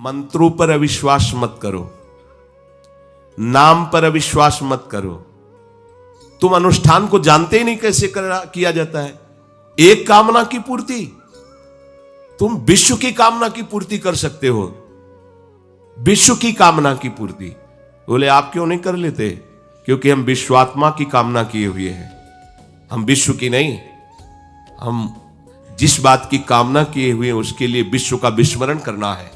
मंत्रों पर अविश्वास मत करो, नाम पर अविश्वास मत करो। तुम अनुष्ठान को जानते ही नहीं कैसे किया जाता है। एक कामना की पूर्ति, तुम विश्व की कामना की पूर्ति कर सकते हो, विश्व की कामना की पूर्ति। बोले आप क्यों नहीं कर लेते? क्योंकि हम विश्वात्मा की कामना किए हुए हैं, हम विश्व की नहीं। हम जिस बात की कामना किए हुए हैं उसके लिए विश्व का विस्मरण करना है।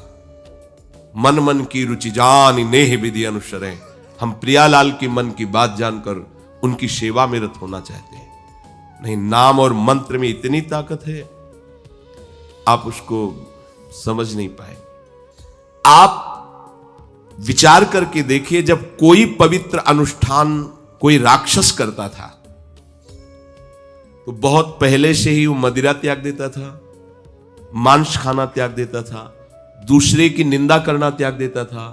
मन मन की रुचि जान नेह विधि अनुसरें। हम प्रियालाल की मन की बात जानकर उनकी सेवा में रत होना चाहते हैं। नहीं, नाम और मंत्र में इतनी ताकत है, आप उसको समझ नहीं पाए। आप विचार करके देखिए, जब कोई पवित्र अनुष्ठान कोई राक्षस करता था तो बहुत पहले से ही वो मदिरा त्याग देता था, मांस खाना त्याग देता था, दूसरे की निंदा करना त्याग देता था,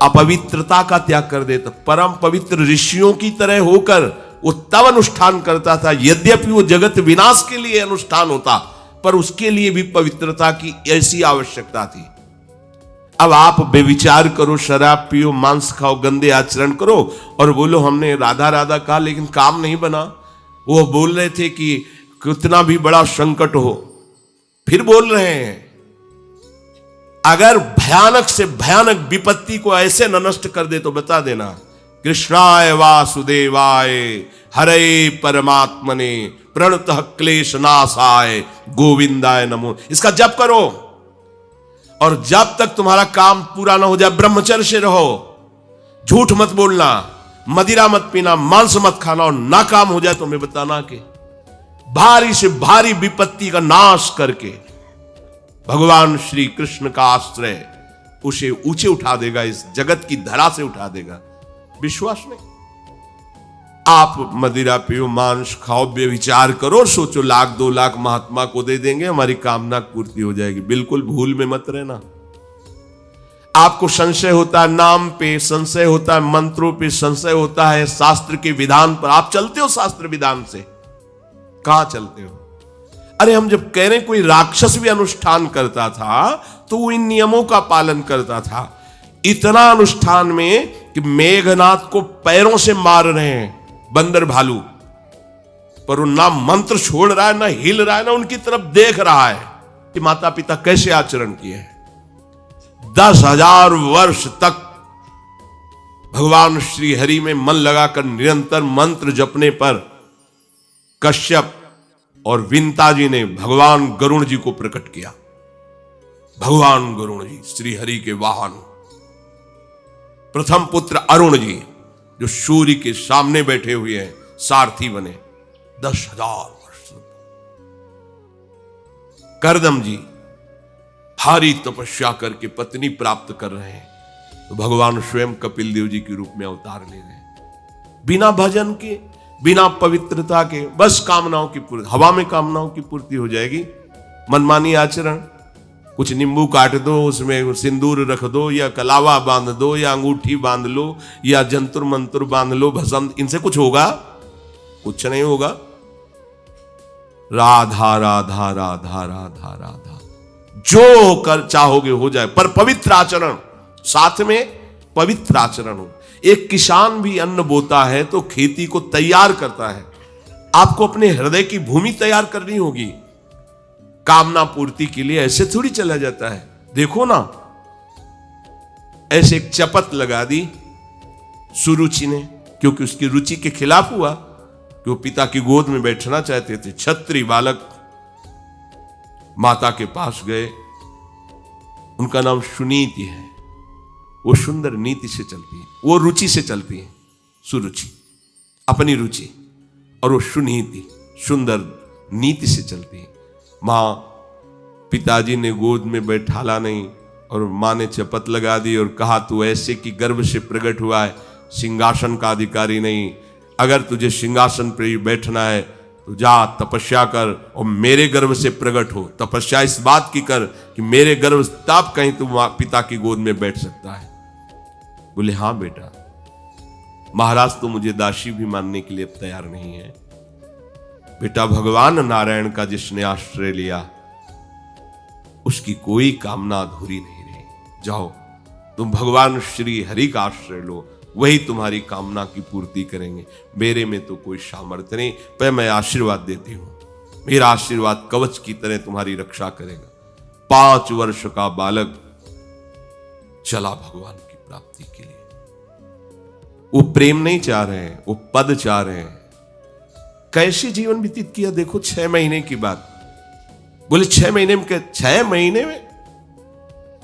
अपवित्रता का त्याग कर देता। परम पवित्र ऋषियों की तरह होकर वो तब अनुष्ठान करता था। यद्यपि वो जगत विनाश के लिए अनुष्ठान होता, पर उसके लिए भी पवित्रता की ऐसी आवश्यकता थी। अब आप बेविचार करो, शराब पियो, मांस खाओ, गंदे आचरण करो और बोलो हमने राधा राधा कहा लेकिन काम नहीं बना। वो बोल रहे थे कि कितना भी बड़ा संकट हो, फिर बोल रहे हैं। अगर भयानक से भयानक विपत्ति को ऐसे न नष्ट कर दे तो बता देना, कृष्णाय वासुदेवाय हरे परमात्मने प्रणतः क्लेश नाशाय गोविंदाय नमो। इसका जप करो और जब तक तुम्हारा काम पूरा ना हो जाए ब्रह्मचर्य से रहो। झूठ मत बोलना, मदिरा मत पीना, मांस मत खाना, और ना काम हो जाए तो मैं बताना कि भारी से भारी विपत्ति का नाश करके भगवान श्री कृष्ण का आश्रय उसे ऊंचे उठा देगा, इस जगत की धरा से उठा देगा। विश्वास नहीं? आप मदिरा पियो, मांस खाओ, बेविचार करो, सोचो 1,00,000 2,00,000 महात्मा को दे देंगे, हमारी कामना पूर्ति हो जाएगी। बिल्कुल भूल में मत रहना। आपको संशय होता है नाम पे, संशय होता है मंत्रों पे, संशय होता है शास्त्र के विधान पर। आप चलते हो शास्त्र विधान से? कहां चलते हो? अरे हम जब कह रहे कोई राक्षस भी अनुष्ठान करता था तो वो इन नियमों का पालन करता था। इतना अनुष्ठान में कि मेघनाथ को पैरों से मार रहे हैं बंदर भालू, पर वो ना मंत्र छोड़ रहा है, ना हिल रहा है, ना उनकी तरफ देख रहा है कि माता पिता कैसे आचरण किए हैं। 10,000 वर्ष तक भगवान श्री हरि में मन लगाकर निरंतर मंत्र जपने पर कश्यप और विंता जी ने भगवान गरुण जी को प्रकट किया। भगवान गरुण जी श्री हरि के वाहन, प्रथम पुत्र अरुण जी जो सूर्य के सामने बैठे हुए हैं, सारथी बने 10,000 वर्ष। करदम जी भारी तपस्या करके पत्नी प्राप्त कर रहे हैं, तो भगवान स्वयं कपिल देव जी के रूप में अवतार ले रहे हैं। बिना भजन के, बिना पवित्रता के, बस कामनाओं की पूर्ति, हवा में कामनाओं की पूर्ति हो जाएगी। मनमानी आचरण, कुछ नींबू काट दो, उसमें सिंदूर रख दो, या कलावा बांध दो, या अंगूठी बांध लो, या जंतुर मंत्र बांध लो, भस्म, इनसे कुछ होगा? कुछ नहीं होगा। राधा राधा राधा राधा राधा, जो कर चाहोगे हो जाए, पर पवित्र आचरण, साथ में पवित्र आचरण हो। एक किसान भी अन्न बोता है तो खेती को तैयार करता है। आपको अपने हृदय की भूमि तैयार करनी होगी। कामना पूर्ति के लिए ऐसे थोड़ी चला जाता है। देखो ना, ऐसे एक चपत लगा दी सुरुचि ने, क्योंकि उसकी रुचि के खिलाफ हुआ कि वो पिता की गोद में बैठना चाहते थे। छत्री बालक माता के पास गए, उनका नाम सुनीति है। वो सुंदर नीति से चलती है, वो रुचि से चलती है, सुरुचि अपनी रुचि, और वो सुनीति सुंदर नीति से चलती है। मां, पिताजी ने गोद में बैठाला नहीं और मां ने चपत लगा दी और कहा तू ऐसे कि गर्भ से प्रकट हुआ है, सिंहासन का अधिकारी नहीं। अगर तुझे सिंहासन पर ही बैठना है तो जा तपस्या कर और मेरे गर्भ से प्रकट हो। तपस्या इस बात की कर कि मेरे गर्भ तब कहीं तू पिता की गोद में बैठ सकता है। बोले हाँ बेटा। महाराज तो मुझे दासी भी मानने के लिए तैयार नहीं है। बेटा, भगवान नारायण का जिसने आश्रय लिया उसकी कोई कामना अधूरी नहीं रही। जाओ, तुम भगवान श्री हरि का आश्रय लो, वही तुम्हारी कामना की पूर्ति करेंगे। मेरे में तो कोई सामर्थ्य नहीं, पर मैं आशीर्वाद देती हूं, मेरा आशीर्वाद कवच की तरह तुम्हारी रक्षा करेगा। 5 वर्ष का बालक चला भगवान की प्राप्ति के लिए। वो प्रेम नहीं चाह रहे हैं, वो पद चाह रहे हैं। कैसे जीवन व्यतीत किया देखो, 6 महीने की बात। बोले 6 महीने में, 6 महीने में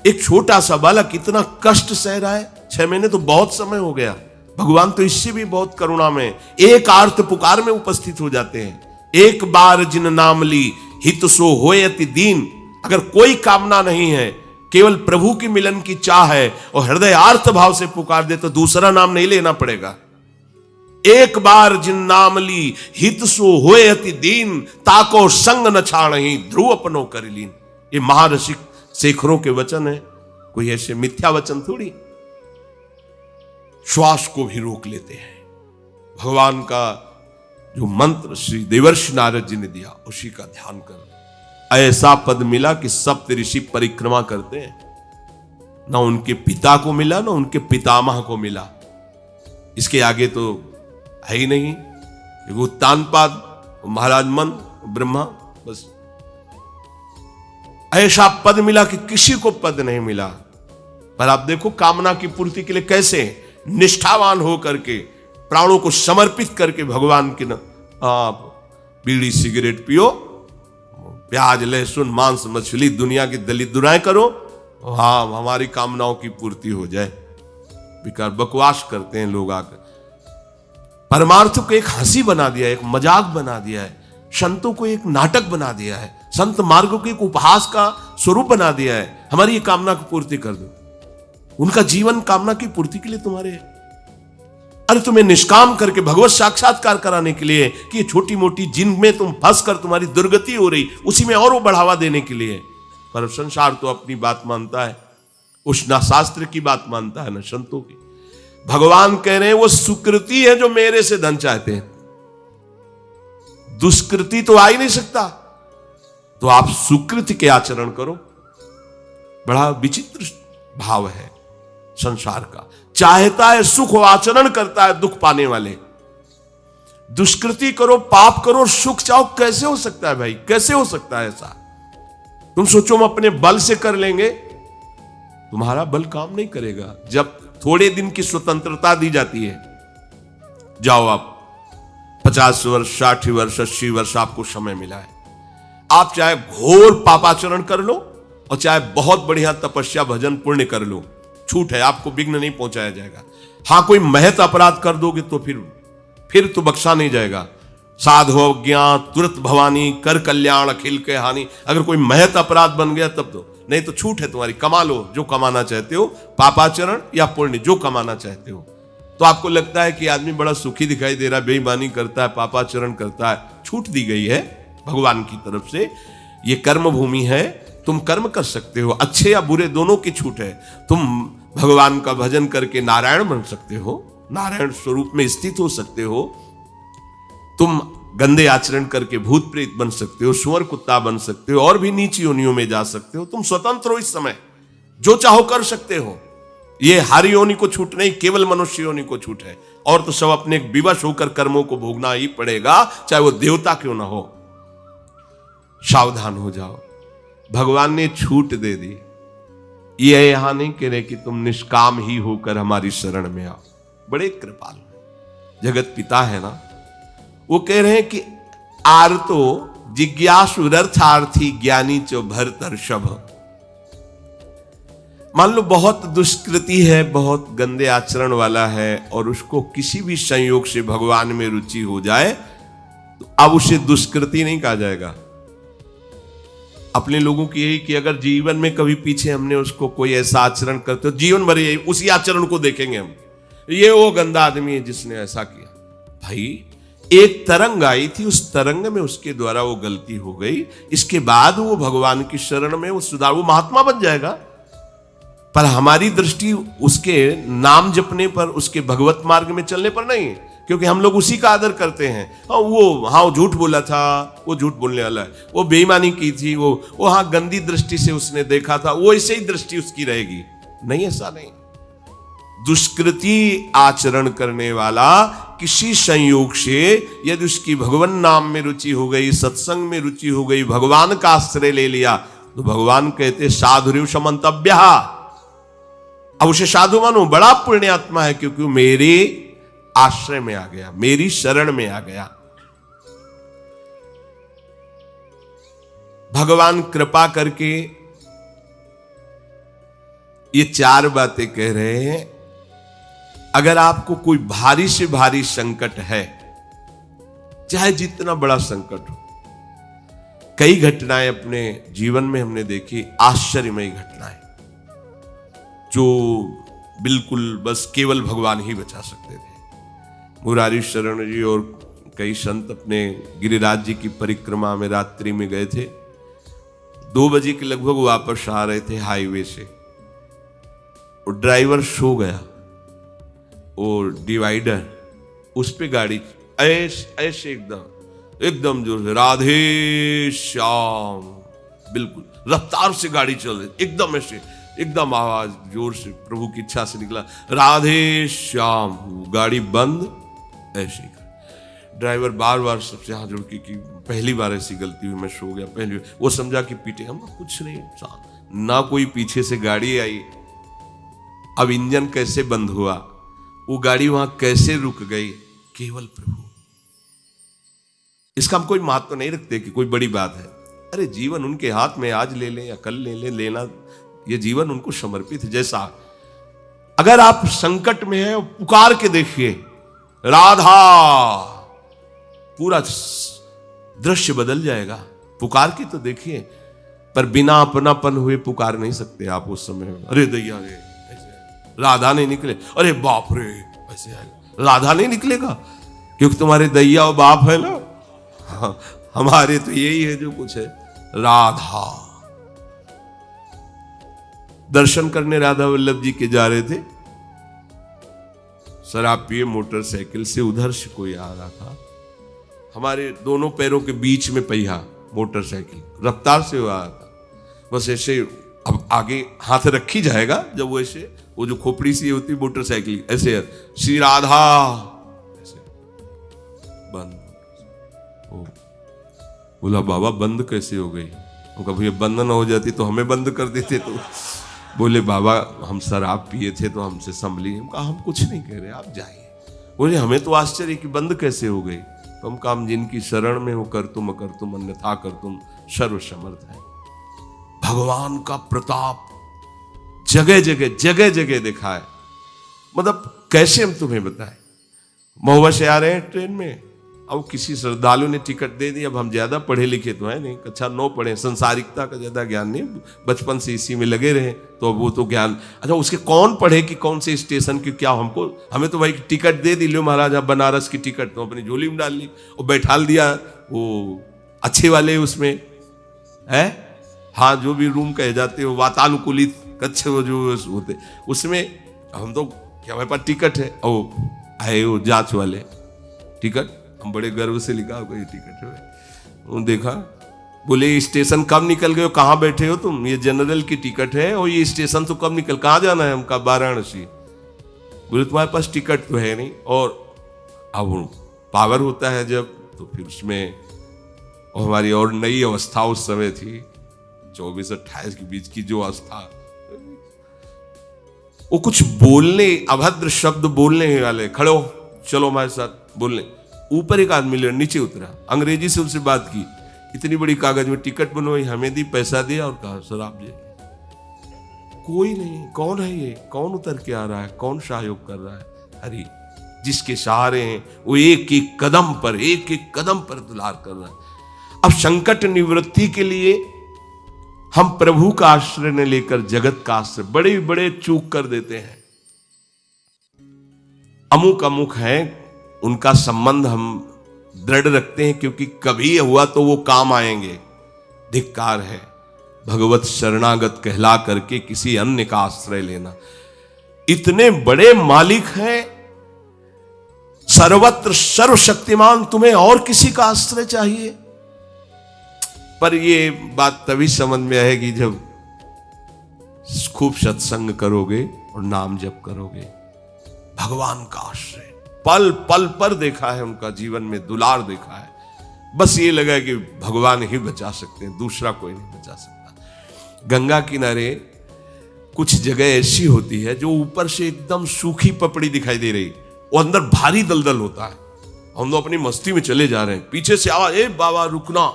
एक छोटा सा बालक इतना कष्ट सह रहा है। 6 महीने तो बहुत समय हो गया। भगवान तो इससे भी बहुत करुणा में एक आर्त पुकार में उपस्थित हो जाते हैं। एक बार जिन नाम ली हित सो होय अति दीन। अगर कोई कामना नहीं है, केवल प्रभु की मिलन की चाह है और हृदय आर्त भाव से पुकार दे, तो दूसरा नाम नहीं लेना पड़ेगा। एक बार जिन नाम ली हित सो होय अति दीन, ताको संग न छाणहि ध्रुव अपनो कर लीन। ये महारसिक शेखरों के वचन है, कोई ऐसे मिथ्या वचन थोड़ी। श्वास को भी रोक लेते हैं। भगवान का जो मंत्र श्री देवर्षि नारद जी ने दिया, उसी का ध्यान कर। ऐसा पद मिला कि सप्त ऋषि परिक्रमा करते हैं। ना उनके पिता को मिला, ना उनके पितामह को मिला। इसके आगे तो है ही नहीं। उत्तानपाद, महाराज मंद, ब्रह्मा, बस ऐसा पद मिला कि किसी को पद नहीं मिला। पर आप देखो कामना की पूर्ति के लिए कैसे निष्ठावान हो करके, प्राणों को समर्पित करके भगवान की आप बीड़ी सिगरेट पियो, प्याज लहसुन मांस मछली दुनिया की दलित दुराएं करो, हाँ हमारी कामनाओं की पूर्ति हो जाए। बेकार बकवास करते हैं लोग आकर। परमार्थ को एक हंसी बना दिया है, एक मजाक बना दिया है। संतों को एक नाटक बना दिया है। संत मार्ग को एक उपहास का स्वरूप बना दिया है। हमारी ये कामना की पूर्ति कर दो। उनका जीवन कामना की पूर्ति के लिए तुम्हारे है। अरे तुम्हें निष्काम करके भगवत साक्षात्कार कराने के लिए कि ये छोटी मोटी जिनमें तुम फंस कर तुम्हारी दुर्गति हो रही, उसी में और वो बढ़ावा देने के लिए। पर संसार तो अपनी बात मानता है, उस ना शास्त्र की बात मानता है, ना संतों की। भगवान कह रहे हैं वो सुकृति है जो मेरे से धन चाहते हैं, दुष्कृति तो आ ही नहीं सकता। तो आप सुकृति के आचरण करो। बड़ा विचित्र भाव है संसार का। चाहता है सुख, आचरण करता है दुख पाने वाले। दुष्कृति करो, पाप करो, सुख चाहो, कैसे हो सकता है भाई? कैसे हो सकता है ऐसा? तुम सोचो हम अपने बल से कर लेंगे, तुम्हारा बल काम नहीं करेगा। जब थोड़े दिन की स्वतंत्रता दी जाती है, जाओ आप 50 वर्ष 60 वर्ष 80 वर्ष आपको समय मिला है, आप चाहे घोर पापाचरण कर लो और चाहे बहुत बढ़िया तपस्या भजन पुण्य कर लो, छूट है, आपको विघ्न नहीं पहुंचाया जाएगा। हां कोई महत अपराध कर दोगे तो फिर तो बख्शा नहीं जाएगा। साधो ज्ञात तुरंत भवानी कर कल्याण अखिल के हानि। अगर कोई महत अपराध बन गया तब तो, नहीं तो छूट है तुम्हारी, कमा लो जो कमाना चाहते हो, पापाचरण या पुण्य जो कमाना चाहते हो। तो आपको लगता है कि आदमी बड़ा सुखी दिखाई दे रहा है, बेईमानी करता है, पापाचरण करता है, छूट दी गई है भगवान की तरफ से। ये कर्म भूमि है, तुम कर्म कर सकते हो, अच्छे या बुरे दोनों की छूट है। तुम भगवान का भजन करके नारायण बन सकते हो, नारायण स्वरूप में स्थित हो सकते हो। तुम गंदे आचरण करके भूत प्रेत बन सकते हो, सुअर कुत्ता बन सकते हो, और भी नीची योनियों में जा सकते हो। तुम स्वतंत्र हो इस समय, जो चाहो कर सकते हो। ये हारी योनि को छूट नहीं, केवल मनुष्य योनि को छूट है। और तो सब अपने विवश होकर कर्मों को भोगना ही पड़ेगा, चाहे वो देवता क्यों ना हो। सावधान हो जाओ, भगवान ने छूट दे दी। ये यहां नहीं कह रहे कि तुम निष्काम ही होकर हमारी शरण में आओ। बड़े कृपालु जगत पिता है ना, वो कह रहे हैं कि आर्तो जिज्ञासु रर्थार्थी ज्ञानी चो भरतर्षभ। मान लो बहुत दुष्कृति है, बहुत गंदे आचरण वाला है, और उसको किसी भी संयोग से भगवान में रुचि हो जाए, तो अब उसे दुष्कृति नहीं कहा जाएगा। अपने लोगों की यही कि अगर जीवन में कभी पीछे हमने उसको कोई ऐसा आचरण करते हो, जीवन भर यही उसी आचरण को देखेंगे हम, ये वो गंदा आदमी है जिसने ऐसा किया। भाई एक तरंग आई थी, उस तरंग में उसके द्वारा वो गलती हो गई, इसके बाद वो भगवान की शरण में वो सुधार, वो महात्मा बन जाएगा। पर हमारी दृष्टि उसके नाम जपने पर, उसके भगवत मार्ग में चलने पर नहीं, क्योंकि हम लोग उसी का आदर करते हैं। वो झूठ बोला था, वो झूठ बोलने वाला है, वो बेईमानी की थी, वो हाँ गंदी दृष्टि से उसने देखा था, वो ऐसे ही दृष्टि उसकी रहेगी। नहीं, ऐसा नहीं। दुष्कृति आचरण करने वाला किसी संयोग से यदि उसकी भगवान नाम में रुचि हो गई, सत्संग में रुचि हो गई, भगवान का आश्रय ले लिया, तो भगवान कहते साधुरिव समंतव्य, अब उसे साधु मानो, बड़ा पुण्यात्मा है, क्योंकि मेरे आश्रय में आ गया, मेरी शरण में आ गया। भगवान कृपा करके ये 4 बातें कह रहे हैं। अगर आपको कोई भारी से भारी संकट है, चाहे जितना बड़ा संकट हो, कई घटनाएं अपने जीवन में हमने देखी, आश्चर्यमयी घटनाएं, जो बिल्कुल बस केवल भगवान ही बचा सकते थे। मुरारी शरण जी और कई संत अपने गिरिराज जी की परिक्रमा में रात्रि में गए थे। 2 बजे के लगभग वापस आ रहे थे हाईवे से, और ड्राइवर सो गया, और डिवाइडर उस पे गाड़ी ऐसे एकदम जोर से, राधे श्याम, बिल्कुल रफ्तार से गाड़ी चल रही, एकदम ऐसे, एकदम आवाज जोर से, प्रभु की इच्छा से निकला, राधे श्याम। गाड़ी बंद, ऐसे ड्राइवर बार बार सबसे हाथ जोड़ के कि पहली बार ऐसी गलती हुई, मैं सो गया, पहली बार। वो समझा कि पीटे हम, कुछ नहीं, ना कोई पीछे से गाड़ी आई। अब इंजन कैसे बंद हुआ, वो गाड़ी वहां कैसे रुक गई, केवल प्रभु। इसका हम कोई महत्व नहीं रखते कि कोई बड़ी बात है। अरे जीवन उनके हाथ में, आज ले लें या कल ले लें, लेना, ये जीवन उनको समर्पित है। जैसा अगर आप संकट में हैं, पुकार के देखिए, राधा, पूरा दृश्य बदल जाएगा। पुकार के तो देखिए, पर बिना अपनापन हुए पुकार नहीं सकते आप उस समय। अरे दैया रे, ऐसे राधा नहीं निकले, अरे बाप रे, ऐसे आएगा, राधा नहीं निकलेगा, क्योंकि तुम्हारे दैया और बाप है ना। हाँ, हमारे तो यही है जो कुछ है, राधा। दर्शन करने राधा वल्लभ जी के जा रहे थे, शराब पिए मोटरसाइकिल से उधर से कोई आ रहा था, हमारे दोनों पैरों के बीच में पहिया, मोटरसाइकिल रफ्तार से आ रहा था, बस ऐसे। अब आगे हाथ रखी जाएगा जब वो ऐसे, वो जो खोपड़ी सी होती मोटरसाइकिल, ऐसे श्री राधा, ऐसे बंद। बोला बाबा बंद कैसे हो गई? उनका भैया बंद ना हो जाती तो हमें बंद कर देते। तो बोले बाबा हम शराब पिए थे तो हमसे संभली। हम कहा हम कुछ नहीं कह रहे, आप जाइए। बोले हमें तो आश्चर्य कि बंद कैसे हो गई। तो हम कहा जिनकी शरण में हो कर तुम अन्यथा कर तुम सर्वसमर्थ है। भगवान का प्रताप जगह जगह दिखा है। मतलब कैसे हम तुम्हें बताएं। महुआ से आ रहे हैं ट्रेन में, अब किसी श्रद्धालु ने टिकट दे दी। अब हम ज्यादा पढ़े लिखे तो है नहीं, कक्षा 9 पढ़े, संसारिकता का ज्यादा ज्ञान नहीं, बचपन से इसी में लगे रहे, तो अब वो तो ज्ञान। अच्छा उसके कौन पढ़े कि कौन से स्टेशन की क्या, हमें तो भाई टिकट दे दी, लो महाराज आप बनारस की टिकट, तो अपनी झोली में डाल ली और बैठा दिया वो अच्छे वाले उसमें है। हाँ जो भी रूम कहे जाते हो वातानुकूलित कच्छ वो जो होते उसमें, हम तो क्या हमारे पास टिकट है, और आए वो जांच वाले टिकट, हम बड़े गर्व से लिखा होगा ये टिकट है। उन्होंने देखा, बोले स्टेशन कब निकल गए हो, कहाँ बैठे हो तुम, ये जनरल की टिकट है और ये स्टेशन तो कब निकल, कहाँ जाना है हमका, वाराणसी। बोले तुम्हारे पास टिकट तो है नहीं। और अब पावर होता है जब, तो फिर उसमें और हमारी और नई अवस्था उस समय थी 24-28 के बीच की जो अवस्था, वो कुछ बोलने, अभद्र शब्द बोलने वाले, खड़े हो चलो हमारे साथ बोलने। ऊपर एक आदमी ले नीचे उतरा, अंग्रेजी से उनसे बात की, इतनी बड़ी कागज में टिकट बनवाई, हमें दी, पैसा दिया और कहा शराब दे। कोई नहीं, कौन है ये, कौन उतर के आ रहा है, कौन सहयोग कर रहा है? अरे जिसके सहारे हैं वो एक एक कदम पर दुलार कर रहा है। अब संकट निवृत्ति के लिए हम प्रभु का आश्रय न लेकर जगत का आश्रय बड़े बड़े चूक कर देते हैं। अमुक है, उनका संबंध हम दृढ़ रखते हैं क्योंकि कभी हुआ तो वो काम आएंगे। धिक्कार है भगवत शरणागत कहला करके किसी अन्य का आश्रय लेना। इतने बड़े मालिक हैं, सर्वत्र सर्वशक्तिमान, तुम्हें और किसी का आश्रय चाहिए? पर ये बात तभी समझ में आएगी जब खूब सत्संग करोगे और नाम जप करोगे। भगवान का आश्रय पल पल पर देखा है, उनका जीवन में दुलार देखा है। बस ये लगा कि भगवान ही बचा सकते हैं, दूसरा कोई नहीं बचा सकता। गंगा किनारे कुछ जगह ऐसी होती है जो ऊपर से एकदम सूखी पपड़ी दिखाई दे रही, वो अंदर भारी दलदल होता है। हम लोग अपनी मस्ती में चले जा रहे हैं, पीछे से आवाज, ए बाबा रुकना,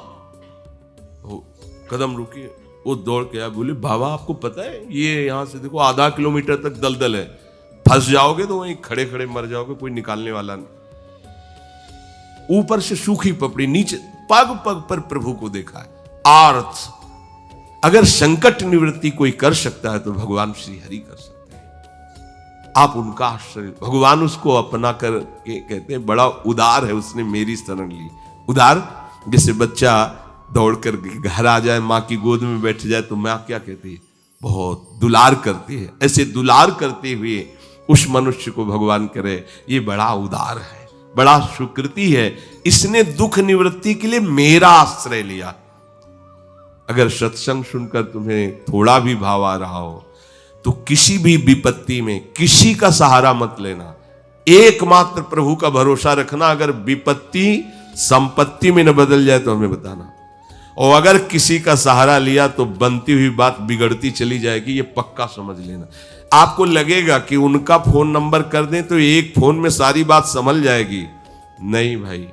कदम रुकिए। वो दौड़ के आया, बोले बाबा आपको पता है ये यहां से देखो आधा किलोमीटर तक दलदल है, फंस जाओगे तो वहीं खड़े खड़े मर जाओगे, कोई निकालने वाला नहीं। ऊपर से सूखी पपड़ी, नीचे पग पग पर प्रभु को देखा है। आर्थ अगर संकट निवृत्ति कोई कर सकता है तो भगवान श्री हरि कर सकते हैं। आप उनका आश्रय, भगवान उसको अपना कर के कहते हैं बड़ा उदार है, उसने मेरी शरण ली। उदार जैसे बच्चा दौड़कर घर आ जाए, माँ की गोद में बैठ जाए तो माँ क्या कहती है, बहुत दुलार करती है। ऐसे दुलार करते हुए उस मनुष्य को भगवान करे ये बड़ा उदार है, बड़ा सुकृति है, इसने दुख निवृत्ति के लिए मेरा आश्रय लिया। अगर सत्संग सुनकर तुम्हें थोड़ा भी भाव आ रहा हो तो किसी भी विपत्ति में किसी का सहारा मत लेना, एकमात्र प्रभु का भरोसा रखना। अगर विपत्ति संपत्ति में न बदल जाए तो हमें बताना, और अगर किसी का सहारा लिया तो बनती हुई बात बिगड़ती चली जाएगी, ये पक्का समझ लेना। आपको लगेगा कि उनका फोन नंबर कर दें तो एक फोन में सारी बात संभल जाएगी, नहीं भाई,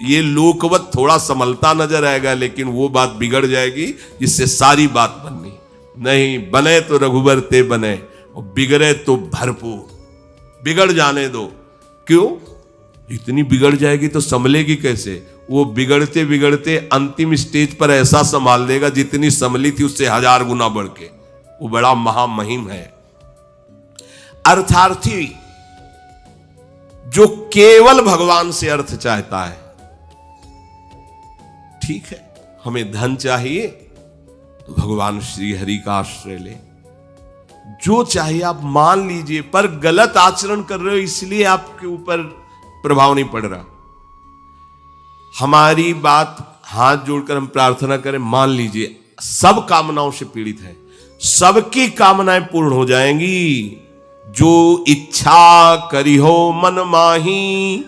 ये लोकवत थोड़ा संभलता नजर आएगा, लेकिन वो बात बिगड़ जाएगी जिससे सारी बात बननी। नहीं, बने तो रघुबर ते बने और बिगड़े तो भरपूर। बिगड़ जाने दो, क्यों? इतनी बिगड़ जाएगी तो संभलेगी कैसे? वो बिगड़ते बिगड़ते अंतिम स्टेज पर ऐसा संभाल देगा जितनी संभली थी उससे 1000 गुना बढ़ के। वो बड़ा महामहिम है। अर्थार्थी जो केवल भगवान से अर्थ चाहता है, ठीक है, हमें धन चाहिए तो भगवान श्री हरि का आश्रय ले, जो चाहिए आप मान लीजिए, पर गलत आचरण कर रहे हो इसलिए आपके ऊपर प्रभाव नहीं पड़ रहा। हमारी बात हाथ जोड़कर हम प्रार्थना करें, मान लीजिए सब कामनाओं से पीड़ित है, सबकी कामनाएं पूर्ण हो जाएंगी। जो इच्छा करी हो मन माही,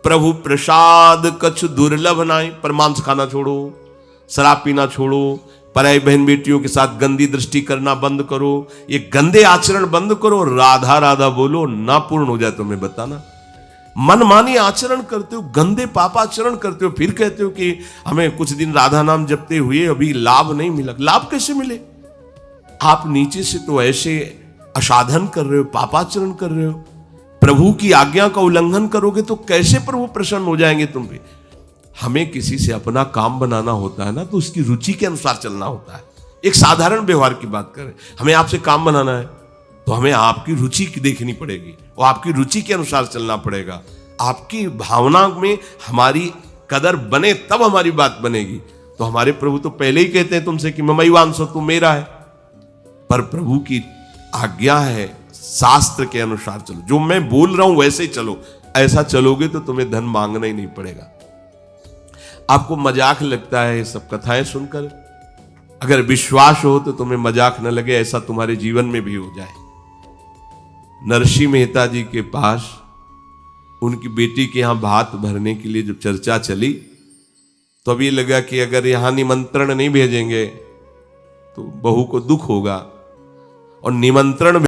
प्रभु प्रसाद कछु दुर्लभ नाई। पर मांस खाना छोड़ो, शराब पीना छोड़ो, पराई बहन बेटियों के साथ गंदी दृष्टि करना बंद करो, ये गंदे आचरण बंद करो, राधा राधा बोलो, ना पूर्ण हो जाए तो मैं बताना। मनमानी आचरण करते हो, गंदे पापाचरण करते हो, फिर कहते हो कि हमें कुछ दिन राधा नाम जपते हुए अभी लाभ नहीं मिला। लाभ कैसे मिले? आप नीचे से तो ऐसे असाधन कर रहे हो, पापाचरण कर रहे हो, प्रभु की आज्ञा का उल्लंघन करोगे तो कैसे प्रभु प्रसन्न हो जाएंगे तुम पे? हमें किसी से अपना काम बनाना होता है ना, तो उसकी रुचि के अनुसार चलना होता है। एक साधारण व्यवहार की बात करें, हमें आपसे काम बनाना है तो हमें आपकी रुचि देखनी पड़ेगी और आपकी रुचि के अनुसार चलना पड़ेगा। आपकी भावना में हमारी कदर बने तब हमारी बात बनेगी। तो हमारे प्रभु तो पहले ही कहते हैं तुमसे कि ममई वांसो, तू मेरा है। पर प्रभु की आज्ञा है शास्त्र के अनुसार चलो, जो मैं बोल रहा हूं वैसे ही चलो। ऐसा चलोगे तो तुम्हें धन मांगना ही नहीं पड़ेगा। आपको मजाक लगता है ये सब कथाएं सुनकर, अगर विश्वास हो तो तुम्हें मजाक न लगे, ऐसा तुम्हारे जीवन में भी हो जाए। नरसिंह मेहता जी के पास उनकी बेटी के यहां भात भरने के लिए जब चर्चा चली तो अब ये लगा कि अगर यहां निमंत्रण नहीं भेजेंगे तो बहू को दुख होगा, और निमंत्रण